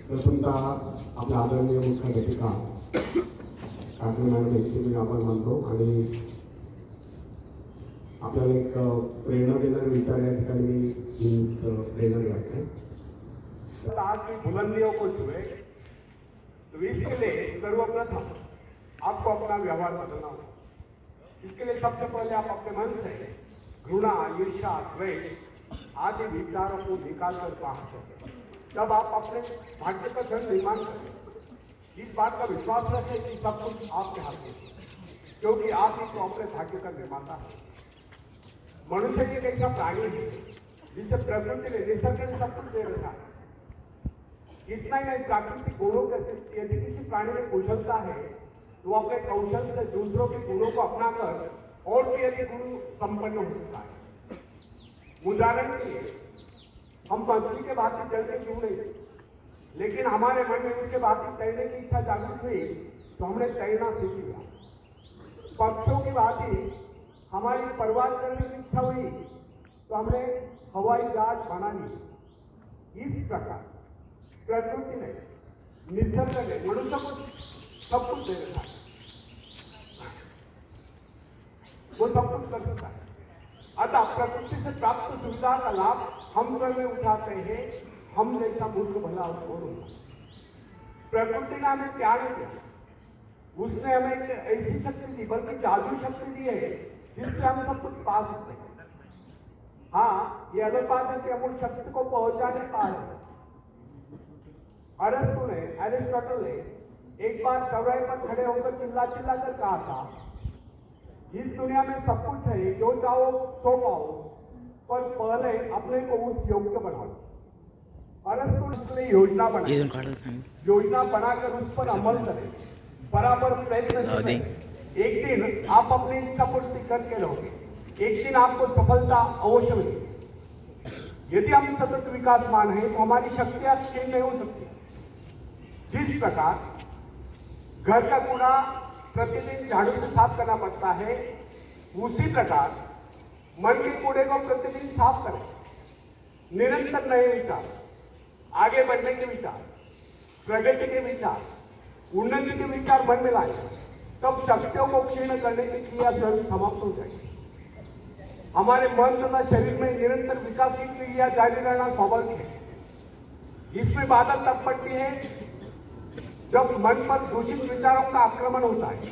प्रथमतः आपल्या आदरणीय मुख्याध्यापिका काकडे मॅडम यांचे मी आभार मानतो आणि आपल्याला एक प्रेरणा देणारे विचार या ठिकाणी मी प्रेरणा देते। आज की बुलंदियों को छुए तो इसके लिए सर्वप्रथम आपको अपना व्यवहार बदलना होगा। इसके लिए सबसे पहले आप अपने मन से घृणा, ईर्ष्या, द्वेष आदि विचारों को निकाल कर बाहर करें। जब आप अपने भाग्य का धन निर्माण करें, इस बात का विश्वास रखें कि सब कुछ आपके हाथ में है, क्योंकि आप ही तो अपने भाग्य का निर्माता है। मनुष्य एक ऐसा प्राणी है जिसे प्रकृति ने, निसर्ग ने सब कुछ दे रखा है। इतना ही नहीं, प्राकृतिक गुणों के यदि किसी प्राणी में कुशलता है तो वो अपने कौशल से दूसरों के गुणों को अपनाकर और भी अधिक गुण संपन्न हो सकता है। उदाहरण के लिए हम मछली के भांति चलते क्यों नहीं, लेकिन हमारे मन में उसके भांति तैरने की इच्छा जागृत हुई तो हमने तैरना सीख लिया। पक्षियों की भांति हमारी परवाह करने की इच्छा हुई तो हमने हवाई जहाज बना ली। इस प्रकार प्रकृति ने, निसर्ग ने मनुष्य को सब कुछ दे रखा है, वो सब कुछ कर सकता है। अतः प्रकृति से प्राप्त सुविधा का लाभ हम घर में उठाते हैं, हम जैसा मूर्ख भला और होगा। प्रकृति ने हमें क्या नहीं दिया, उसने हमें एक ऐसी शक्ति दी, बल्कि जादू शक्ति दी है जिससे हम सब कुछ पा सकते हैं। हाँ, ये अलग बात है कि हम उस शक्ति को पहुंचा नहीं पा रहे। एरिस्टोटल ने एक बार चौराहे पर खड़े होकर चिल्ला चिल्ला कर कहा था, इस दुनिया में सब कुछ है, जो चाहो सो पाओ, पर पहले अपने को उस योग्य बनाओ। अरस्तु ने योजना बनाई, योजना बनाकर उस पर अमल करें, बराबर प्रयत्न करें। एक दिन आप अपनी इच्छा पूर्ति करके रहोगे, एक दिन आपको सफलता अवश्य मिलेगी। यदि हम सतत विकासमान है तो हमारी शक्तियां क्षीण नहीं हो सकती। जिस प्रकार घर का कूड़ा प्रतिदिन झाड़ू से साफ करना पड़ता है, उसी प्रकार मन के कूड़े को प्रतिदिन साफ करें। निरंतर नए विचार, आगे बढ़ने के विचार, प्रगति के विचार, उन्नति के विचार मन में लाए, तब शक्तियों को क्षीण करने की क्रिया स्वयं समाप्त हो जाएगी। हमारे मन तथा शरीर में निरंतर विकास की क्रिया जारी रहना स्वाभाविक है। इसमें बाधा तब पड़ती है जब मन पर दूषित विचारों का आक्रमण होता है।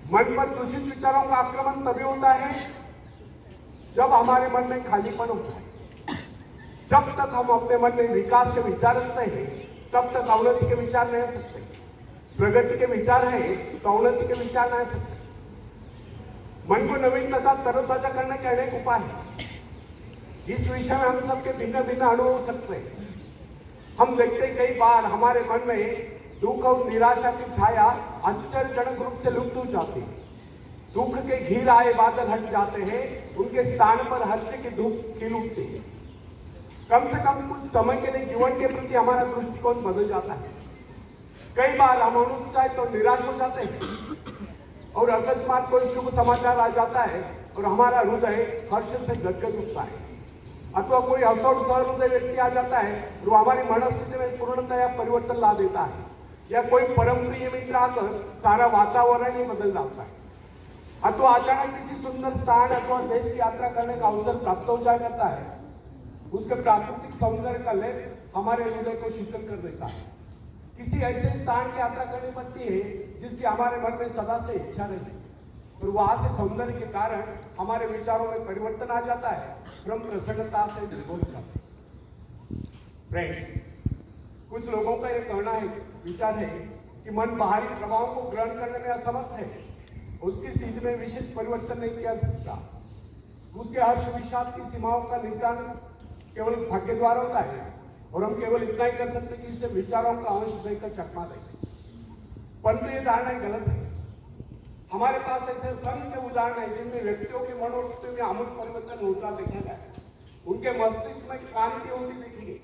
मन पर दूषित विचारों का आक्रमण तभी होता है जब हमारे मन में खालीपन होता है। जब तक हम अपने मन में विकास के विचार रखते हैं, तब तक अवनति के विचार नहीं सकते। प्रगति के विचार है तो अवनति के विचार नहीं सकते। मन को नवीन तथा तरोताजा करने के अनेक उपाय हैं। इस विषय में हम सबके भिन्न भिन्न अनुभव हो सकते हैं। हम देखते कई बार हमारे मन में दुख और निराशा की छाया आश्चर्यजनक रूप से लुप्त हो जाती है। दुख के घिर आए बादल हट जाते हैं, उनके स्थान पर हर्ष की धूप खिल उठती है। कम से कम कुछ समय के लिए जीवन के प्रति हमारा दृष्टिकोण बदल जाता है। कई बार हम अनुत्साहित और निराश हो जाते हैं और अकस्मात कोई शुभ समाचार आ जाता है और हमारा हृदय हर्ष से गदगद उठता है। अथवा कोई असौर सहृदय व्यक्ति आ जाता है जो हमारी मनस्थिति में पूर्णतया परिवर्तन ला देता है, या कोई परम प्रिय मित्र आकर सारा वातावरण ही बदल जाता है। अथवा अचानक किसी सुंदर स्थान अथवा देश की यात्रा करने का अवसर प्राप्त हो जाया करता है। उसके प्राकृतिक सौंदर्य का लेप हमारे हृदय को शीतल कर देता है। किसी ऐसे स्थान की यात्रा करनी पड़ती है जिसकी हमारे मन में सदा से इच्छा नहीं, और वहां से सौंदर्य के कारण हमारे विचारों में परिवर्तन आ जाता है, हम प्रसन्नता से विभोर जाते हैं। फ्रेंड्स, कुछ लोगों का यह कहना है, विचार है कि मन बाहरी प्रभावों को ग्रहण करने में असमर्थ है, उसकी स्थिति में विशेष परिवर्तन नहीं किया सकता। उसके हर्ष विषाद की सीमाओं का निर्धारण केवल भाग्य द्वारा होता है, और हम केवल इतना ही कर सकते कि इसे विचारों का अंश देकर चकमा देंगे। परंतु ये धारणा गलत है। हमारे पास ऐसे असंख्य उदाहरण है जिनमें व्यक्तियों के मनोवृत्ति में आमूल परिवर्तन होता देखा गया, उनके मस्तिष्क में क्रांति होती देखी गई।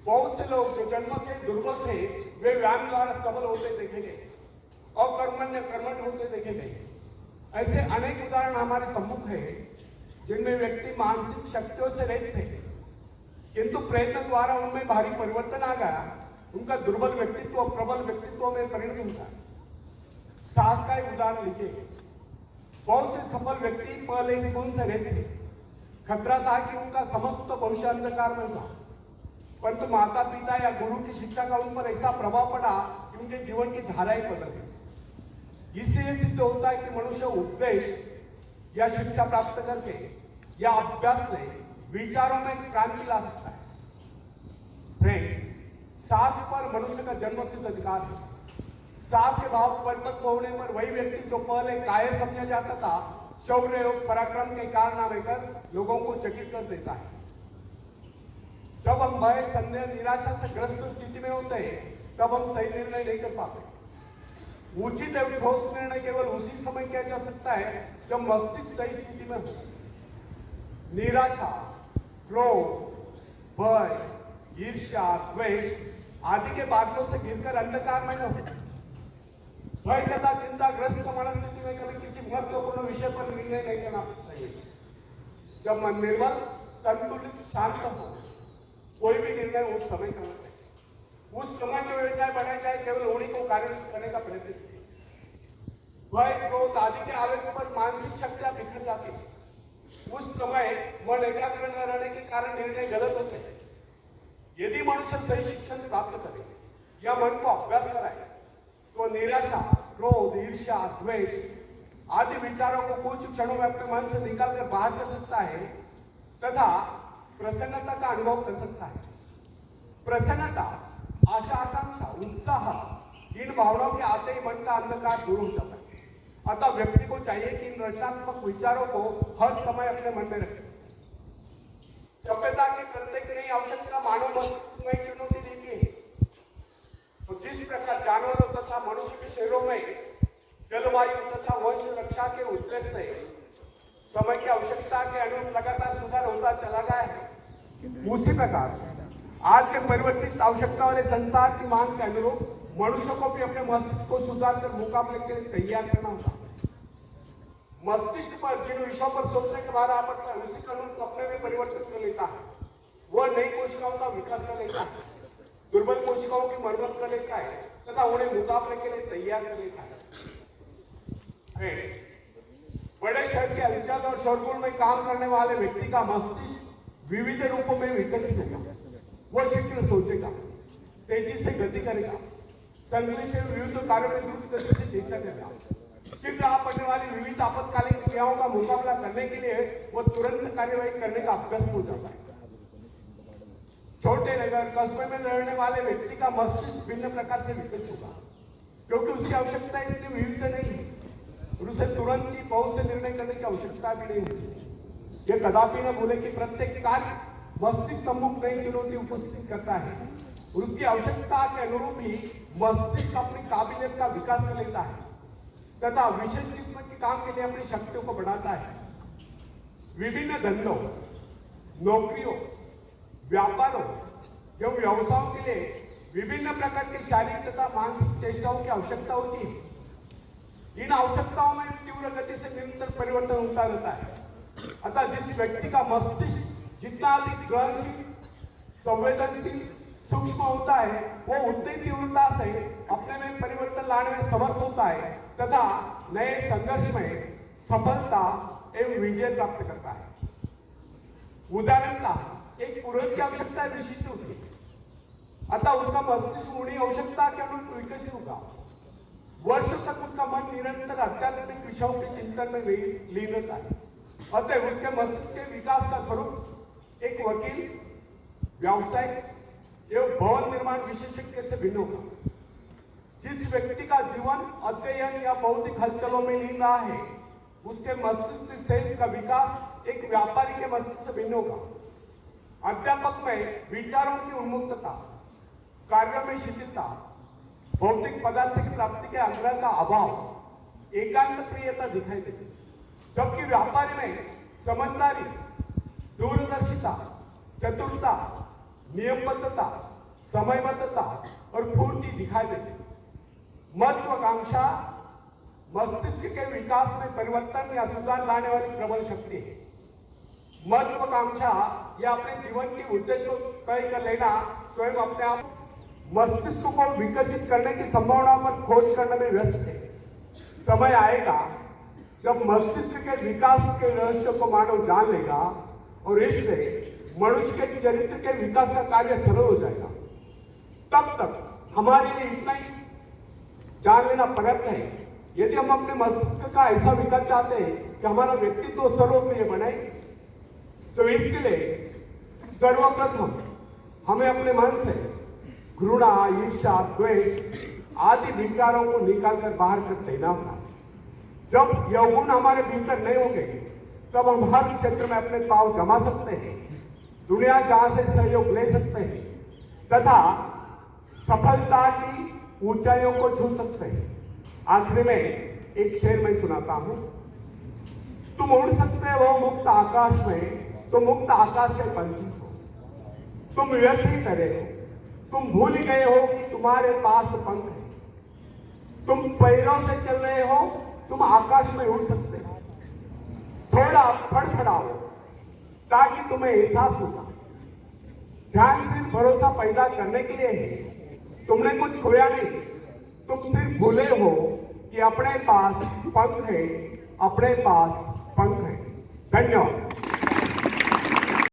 बहुत से लोग जो जन्म से दुर्बल थे, वे व्यायाम द्वारा सबल होते देखे गए, अकर्मण्य कर्मठ होते देखे गए। ऐसे अनेक उदाहरण हमारे सम्मुख है जिनमें व्यक्ति मानसिक शक्तियों से रहित थे, किंतु प्रयत्न द्वारा उनमें भारी परिवर्तन आ गया। उनका दुर्बल व्यक्तित्व प्रबल व्यक्तित्व में परिणत हुआ। साहस का एक उदाहरण लीजिए। बहुत से सफल व्यक्ति पहले इस गुण से रहते थे। खतरा था कि उनका समस्त भविष्य अंधकार में था, परंतु माता पिता या गुरु की शिक्षा का उन पर ऐसा प्रभाव पड़ा कि उनके जीवन की धाराएं बदल गई। इससे यह सिद्ध होता है कि मनुष्य उपदेश या शिक्षा प्राप्त करके या अभ्यास से विचारों में क्रांति ला सकता है। फ्रेंड्स, साहस पर मनुष्य का जन्मसिद्ध अधिकार है। साहस के भाव परिपक्व होने पर वही व्यक्ति जो पहले कायर समझा जाता था, शौर्य और पराक्रम के कारनामे कर लोगों को चकित कर देता है। जब हम भय, संदेह, निराशा से ग्रस्त स्थिति में होते हैं, तब हम सही निर्णय नहीं कर पाते। उचित एवं ठोस निर्णय केवल उसी समय किया जा सकता है जब मस्तिष्क सही स्थिति में हो। निराशा, क्रोध, भय, ईर्ष्या, द्वेष आदि के बादलों से घिरकर अंधकार में न हो। भय तथा चिंताग्रस्त मनस्थिति में कभी किसी महत्वपूर्ण विषय पर निर्णय नहीं करना चाहिए। जब मन निर्मल, संतुलित, शांत हो, कोई भी निर्णय उस समय करना चाहिए। उस समय जो योजना बनाई जाए केवल उन्हीं को कार्य करने का प्रयत्न कीजिए। भय, क्रोध आदि के आवेग पर मानसिक शक्तियां बिखर जाती है। उस समय मन एकाग्र न रहने के कारण निर्णय गलत होते हैं। यदि मनुष्य सही शिक्षण प्राप्त करे या मन को अभ्यास कराए तो निराशा, क्रोध, ईर्ष्या, द्वेष आदि विचारों को कुछ क्षणों में अपने मन से निकालकर बाहर कर सकता है तथा प्रसन्नता का अनुभव कर सकता है। प्रसन्नता, आशा, आकांक्षा, उत्साह इन भावनाओं के आते ही मन का अंधकार दूर हो जाता है। अतः व्यक्ति को चाहिए कि इन रचनात्मक विचारों को हर समय अपने मन में रखे। सभ्यता की प्रत्येक नई आवश्यकता मानव मस्तिष्क में चुनौती देती है। तो जिस प्रकार जानवरों तथा मनुष्य के शरीरों में जलवायु तथा वंश रक्षा के उद्देश्य से समय की आवश्यकता के अनुरूप लगातार सुधार होता चला गया है, उसी प्रकार आज के परिवर्तित आवश्यकता वाले संसार की मांग के अनुरूप मनुष्य को भी अपने मस्तिष्क को सुधार कर मुकाबले के लिए तैयार करना होगा। मस्तिष्क पर जिन विषयों पर सोचने के बाद आपका उसी के अनुरूप अपने में परिवर्तन कर लेता है। वह नई कोशिकाओं का विकास कर लेता है, दुर्बल कोशिकाओं की मरम्मत कर लेता है तथा उन्हें मुकाबले के लिए तैयार कर लेता है। बड़े शहर के हलचल और शोरगुल में काम करने वाले व्यक्ति का मस्तिष्क विविध रूपों में विकसित होगा। वह शीघ्र सोचेगा, तेजी से गति करेगा, संघर्ष विविध कार्यों में द्रुत गति से चेष्टा करेगा। शीघ्र आ पड़ने वाली विविध आपातकालीन क्रियाओं का मुकाबला करने के लिए वह तुरंत कार्यवाही करने का अभ्यस्त हो जाता है। छोटे नगर कस्बे में रहने वाले व्यक्ति का मस्तिष्क भिन्न प्रकार से विकसित होगा, क्योंकि उसकी आवश्यकता इतनी विविध नहीं है और उसे तुरंत ही बहुत से निर्णय करने की आवश्यकता भी नहीं होती। यह कदापि न भूले कि प्रत्येक कार्य मस्तिष्क सम्मुख नई चुनौती उपस्थित करता है और उसकी आवश्यकता के अनुरूप ही मस्तिष्क अपनी काबिलियत का विकास कर लेता है तथा विशेष किस्म के काम के लिए अपनी शक्तियों को बढ़ाता है। विभिन्न धंधों, नौकरियों, व्यापारों एवं व्यवसायों के लिए विभिन्न प्रकार की शारीरिक तथा मानसिक चेष्टाओं की आवश्यकता होती है। इन आवश्यकताओं में तीव्र गति से निरंतर परिवर्तन होता रहता है। अतः जिस व्यक्ति का मस्तिष्क जितना अधिक ग्रहणशील, संवेदनशील, सूक्ष्म होता है, वो उतनी तीव्रता से अपने में परिवर्तन लाने में समर्थ होता है तथा नए संघर्ष में सफलता एवं विजय प्राप्त करता है। उदाहरण का एक पुरुष की आवश्यकता विशिष्ट होती है, अतः उसका मस्तिष्क उन्हीं आवश्यकता के अनुरूप विकसित होगा। वर्षों तक उसका मन निरंतर आध्यात्मिक विषयों के चिंतन में लीन रहता है। अतः उसके मस्तिष्क के विकास का स्वरूप एक वकील, व्यावसायिक एवं भवन निर्माण विशेषज्ञ से भिन्न होगा। जिस व्यक्ति का जीवन अध्ययन या भौतिक हलचलों में लीन रहा है, उसके मस्तिष्क से का विकास एक व्यापारी के मस्तिष्क से भिन्न होगा। अध्यापक में विचारों की उन्मुक्तता, कार्यों में शिथिलता, भौतिक पदार्थ की प्राप्ति के आग्रह का अभाव, एकांत प्रियता दिखाई देती, जबकि व्यापारी में समझदारी, दूरदर्शिता, चतुरता, नियमबद्धता, समयबद्धता और फूर्ति दिखाई देती। महत्वाकांक्षा मस्तिष्क के विकास में परिवर्तन या सुधार लाने वाली प्रबल शक्ति है। महत्वाकांक्षा या अपने जीवन के उद्देश्य को तय कर लेना स्वयं अपने आप मस्तिष्क को विकसित करने की संभावना पर खोज करने में व्यस्त है। समय आएगा जब मस्तिष्क के विकास के रहस्य को मानव जान लेगा और इससे मनुष्य के चरित्र के विकास का कार्य सरल हो जाएगा। तब तक हमारे लिए इतना ही जान लेना पर्याप्त है। यदि हम अपने मस्तिष्क का ऐसा विकास चाहते हैं कि हमारा व्यक्तित्व सर्वप्रिय बने, तो इसके लिए सर्वप्रथम हमें अपने मन से घृणा, ईर्ष्या, द्वेष आदि विचारों को निकालकर बाहर कर देना होगा। जब यह गुण हमारे भीतर नहीं होंगे, तब हम हर क्षेत्र में अपने पांव जमा सकते हैं, दुनिया जहां से सहयोग ले सकते हैं तथा सफलता की ऊंचाइयों को छू सकते हैं। आखिरी में एक शेर मैं सुनाता हूं। तुम उड़ सकते हो मुक्त आकाश में, तो मुक्त आकाश के पंछी हो। तुम व्यर्थ ही करे हो, तुम भूल गए हो कि तुम्हारे पास पंख है। तुम पैरों से चल रहे हो, तुम आकाश में उड़ सकते हो। थोड़ा फड़फड़ाओ ताकि तुम्हें एहसास होगा। ध्यान सिर्फ भरोसा पैदा करने के लिए है। तुमने कुछ खोया नहीं, तुम सिर्फ भूले हो कि अपने पास पंख है, अपने पास पंख है। धन्यवाद।